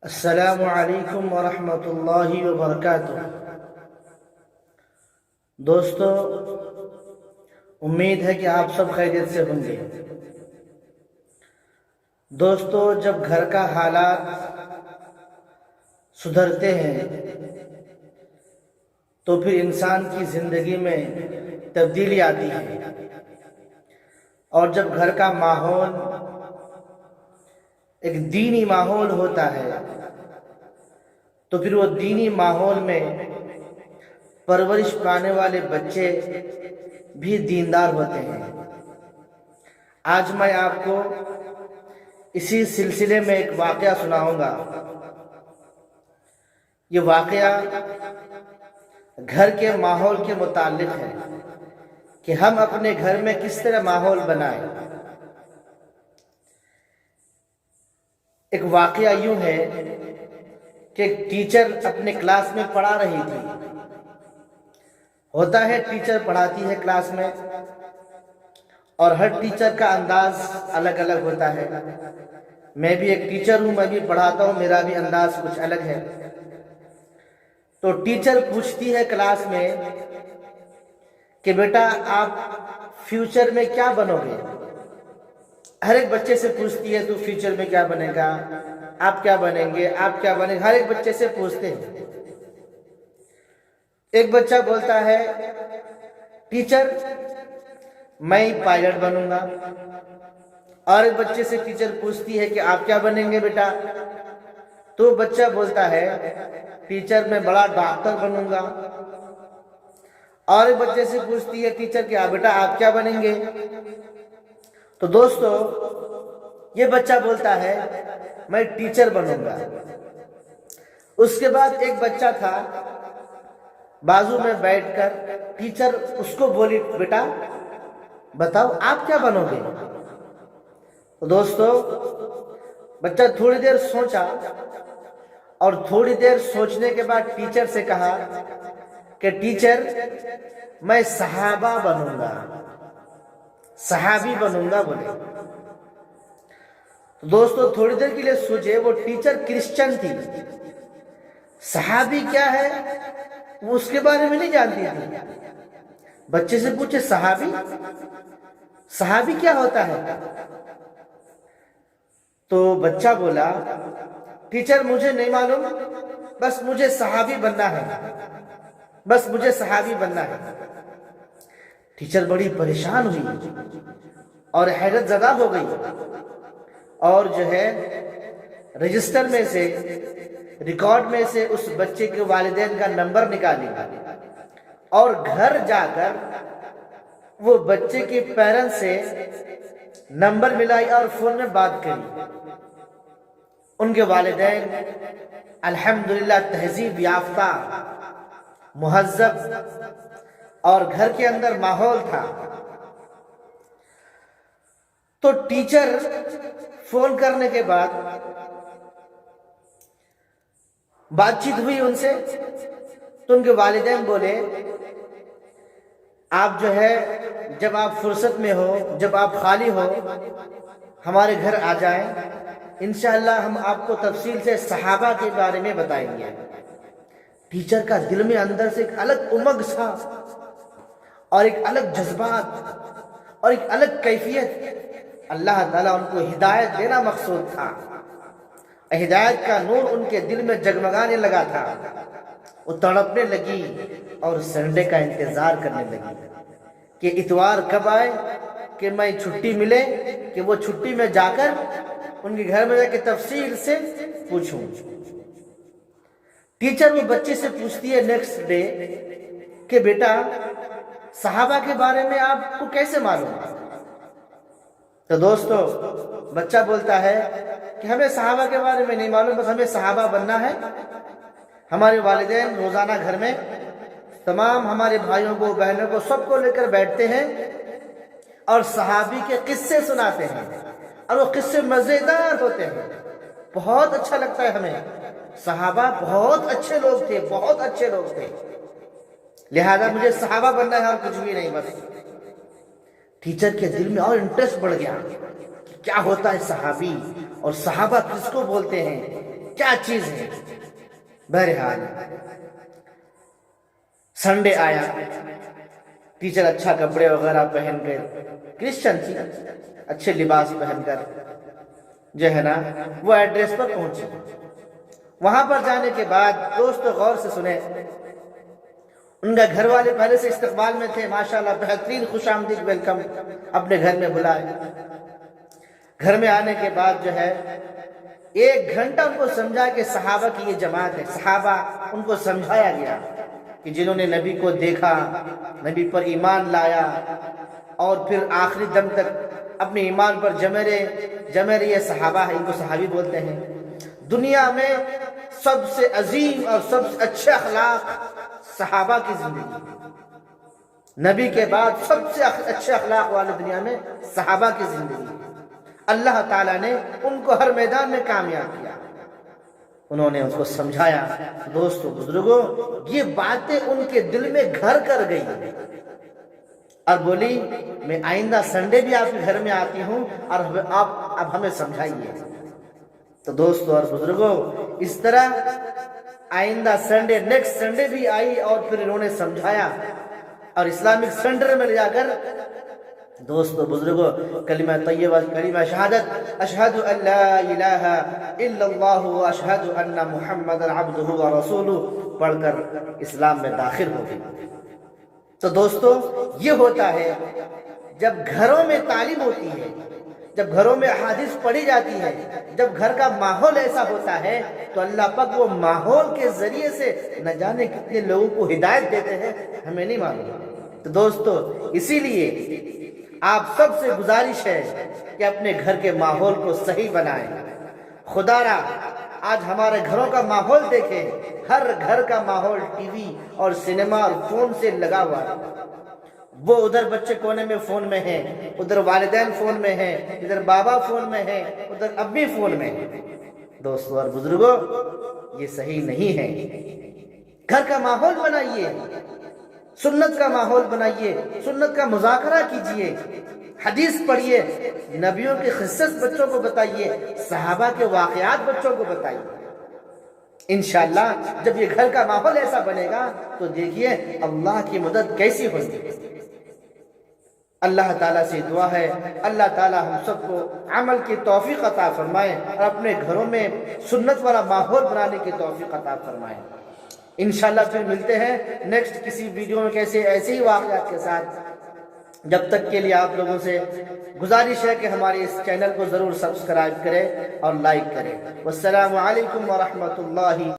السلام علیکم ورحمۃ اللہ وبرکاتہ۔ دوستو، امید ہے کہ آپ سب خیریت سے ہوں گے۔ دوستو، جب گھر کا حالات سدھرتے ہیں تو پھر انسان کی زندگی میں تبدیلی آتی ہے، اور جب گھر کا ماحول ایک دینی ماحول ہوتا ہے تو پھر وہ دینی ماحول میں پرورش پانے والے بچے بھی دیندار ہوتے ہیں۔ آج میں آپ کو اسی سلسلے میں ایک واقعہ سناؤں گا۔ یہ واقعہ گھر کے ماحول کے متعلق ہے کہ ہم اپنے گھر میں کس طرح ماحول بنائیں۔ ایک واقعہ یوں ہے کہ ایک ٹیچر اپنے کلاس میں پڑھا رہی تھی۔ ہوتا ہے ٹیچر پڑھاتی ہے کلاس میں، اور ہر ٹیچر کا انداز الگ الگ ہوتا ہے۔ میں بھی ایک ٹیچر ہوں، میں بھی پڑھاتا ہوں، میرا بھی انداز کچھ الگ ہے۔ تو ٹیچر پوچھتی ہے کلاس میں کہ بیٹا آپ فیوچر میں کیا بنو گے؟ ہر ایک بچے سے پوچھتی ہے تو فیوچر میں کیا بنے گا، آپ کیا بنیں گے، آپ کیا بنیں گے، ہر ایک بچے سے پوچھتے ہیں۔ ایک بچہ بولتا ہے ٹیچر میں پائلٹ بنوں گا، اور ایک بچے سے ٹیچر پوچھتی ہے کہ آپ کیا بنیں گے بیٹا؟ تو بچہ بولتا ہے ٹیچر میں بڑا ڈاکٹر بنوں گا، اور ایک بچے سے پوچھتی ہے ٹیچر کہ بیٹا آپ کیا بنیں گے؟ تو دوستو، یہ بچہ بولتا ہے میں ٹیچر بنوں گا۔ اس کے بعد ایک بچہ تھا بازو میں بیٹھ کر، ٹیچر اس کو بولی بیٹا بتاؤ آپ کیا بنو گے؟ تو دوستو، بچہ تھوڑی دیر سوچا، اور تھوڑی دیر سوچنے کے بعد ٹیچر سے کہا کہ ٹیچر میں صحابہ بنوں گا، صحابی بنوں گا بولے۔ دوستو تھوڑی دیر کے لیے سوچے، وہ ٹیچر کرسچن تھی، صحابی کیا ہے وہ اس کے بارے میں نہیں جانتی تھی۔ بچے سے پوچھے صحابی، صحابی کیا ہوتا ہے؟ تو بچہ بولا ٹیچر مجھے نہیں معلوم، بس مجھے صحابی بننا ہے، بس مجھے صحابی بننا ہے۔ ٹیچر بڑی پریشان ہوئی اور حیرت زدہ ہو گئی، اور جو ہے رجسٹر میں سے، ریکارڈ میں سے اس بچے کے والدین کا نمبر نکالی، اور گھر جا کر وہ بچے کے پیرنٹس سے نمبر ملائی اور فون میں بات کری۔ ان کے والدین الحمدللہ تہذیب یافتہ، مہذب، اور گھر کے اندر ماحول تھا۔ تو ٹیچر فون کرنے کے بعد بات چیت ہوئی ان سے، تو ان کے والدین بولے آپ جو ہے جب آپ فرصت میں ہو، جب آپ خالی ہو، ہمارے گھر آ جائیں، انشاءاللہ ہم آپ کو تفصیل سے صحابہ کے بارے میں بتائیں گے۔ ٹیچر کا دل میں اندر سے ایک الگ امنگ سا، اور ایک الگ جذبات، اور ایک الگ کیفیت۔ اللہ تعالیٰ ان کو ہدایت دینا مقصود تھا۔ ہدایت کا نور ان کے دل میں جگمگانے لگا تھا۔ وہ تڑپنے لگی اور سنڈے کا انتظار کرنے لگی کہ اتوار کب آئے کہ میں چھٹی ملے، کہ وہ چھٹی میں جا کر ان کے گھر میں جا کے تفصیل سے پوچھوں۔ ٹیچر وہ بچے سے پوچھتی ہے نیکسٹ ڈے کہ بیٹا صحابہ کے بارے میں آپ کو کیسے معلوم؟ تو دوستو، بچہ بولتا ہے کہ ہمیں صحابہ کے بارے میں نہیں معلوم، بس ہمیں صحابہ بننا ہے۔ ہمارے والدین روزانہ گھر میں تمام ہمارے بھائیوں کو، بہنوں کو، سب کو لے کر بیٹھتے ہیں اور صحابی کے قصے سناتے ہیں، اور وہ قصے مزیدار ہوتے ہیں۔ بہت اچھا لگتا ہے ہمیں، صحابہ بہت اچھے لوگ تھے، بہت اچھے لوگ تھے، لہذا مجھے صحابہ بننا ہے اور کچھ بھی نہیں بس۔ ٹیچر کے دل میں اور انٹرسٹ بڑھ گیا کہ کیا ہوتا ہے صحابی، اور صحابہ کس کو بولتے ہیں۔ کیا چیز ہے. بہرحال سنڈے آیا, ٹیچر اچھا کپڑے وغیرہ پہن کر, کرسچن تھی, اچھے لباس پہن کر جو ہے نا وہ ایڈریس پر پہنچی. وہاں پر جانے کے بعد دوستو غور سے سنیں, ان کا گھر والے پہلے سے استقبال میں تھے, ماشاءاللہ بہترین خوش آمدید ویلکم اپنے گھر میں بلائے. گھر میں آنے کے بعد جو ہے 1 گھنٹہ ان کو سمجھا کہ صحابہ کی یہ جماعت ہے. صحابہ ان کو سمجھایا گیا کہ جنہوں نے نبی کو دیکھا, نبی پر ایمان لایا اور پھر آخری دم تک اپنے ایمان پر جمے رہے, یہ صحابہ ہے, ان کو صحابی بولتے ہیں. دنیا میں سب سے عظیم اور سب سے اچھے اخلاق صحابہ کی زندگی, نبی کے بعد سب سے اچھے اخلاق والے دنیا میں صحابہ کی زندگی. اللہ تعالیٰ نے ان کو ہر میدان میں کامیاب کیا. انہوں نے اس کو سمجھایا. دوستو بزرگوں, یہ باتیں ان کے دل میں گھر کر گئی اور بولی میں آئندہ سنڈے بھی آپ کے گھر میں آتی ہوں اور آپ اب ہمیں سمجھائیے. تو دوستو اور بزرگوں, اس طرح آئندہ سنڈے, نیکسٹ سنڈے بھی آئی اور پھر انہوں نے سمجھایا اور اسلامک سینٹر میں لے جا کر دوستو بزرگوں کلمہ طیبہ, کلمہ شہادت اشہد ان لا الہ الا اللہ و اشہد ان محمد عبدہ و رسولہ پڑھ کر اسلام میں داخل ہو گئی. تو دوستو یہ ہوتا ہے جب گھروں میں تعلیم ہوتی ہے, جب گھروں میں احادیث پڑھی جاتی ہے, جب گھر کا ماحول ایسا ہوتا ہے تو اللہ پاک وہ ماحول کے ذریعے سے نہ جانے کتنے لوگوں کو ہدایت دیتے ہیں, ہمیں نہیں معلوم. تو دوستو اسی لیے آپ سب سے گزارش ہے کہ اپنے گھر کے ماحول کو صحیح بنائیں. خدا را آج ہمارے گھروں کا ماحول دیکھیں, ہر گھر کا ماحول ٹی وی اور سنیما اور فون سے لگا ہوا ہے. وہ ادھر بچے کونے میں فون میں ہیں, ادھر والدین فون میں ہیں, ادھر بابا فون میں ہیں, ادھر امی فون میں ہیں. دوستو اور بزرگوں یہ صحیح نہیں ہے. گھر کا ماحول بنائیے, سنت کا ماحول بنائیے, سنت کا مذاکرہ کیجئے, حدیث پڑھیے, نبیوں کے قصص بچوں کو بتائیے, صحابہ کے واقعات بچوں کو بتائیے. انشاءاللہ جب یہ گھر کا ماحول ایسا بنے گا تو دیکھیے اللہ کی مدد کیسی ہوگی. اللہ تعالیٰ سے دعا ہے اللہ تعالیٰ ہم سب کو عمل کی توفیق عطا فرمائے اور اپنے گھروں میں سنت والا ماحول بنانے کی توفیق عطا فرمائے. انشاءاللہ پھر ملتے ہیں نیکسٹ کسی ویڈیو میں ایسے ہی واقعات کے ساتھ. جب تک کے لیے آپ لوگوں سے گزارش ہے کہ ہمارے اس چینل کو ضرور سبسکرائب کریں اور لائک کریں. والسلام علیکم ورحمۃ اللہ.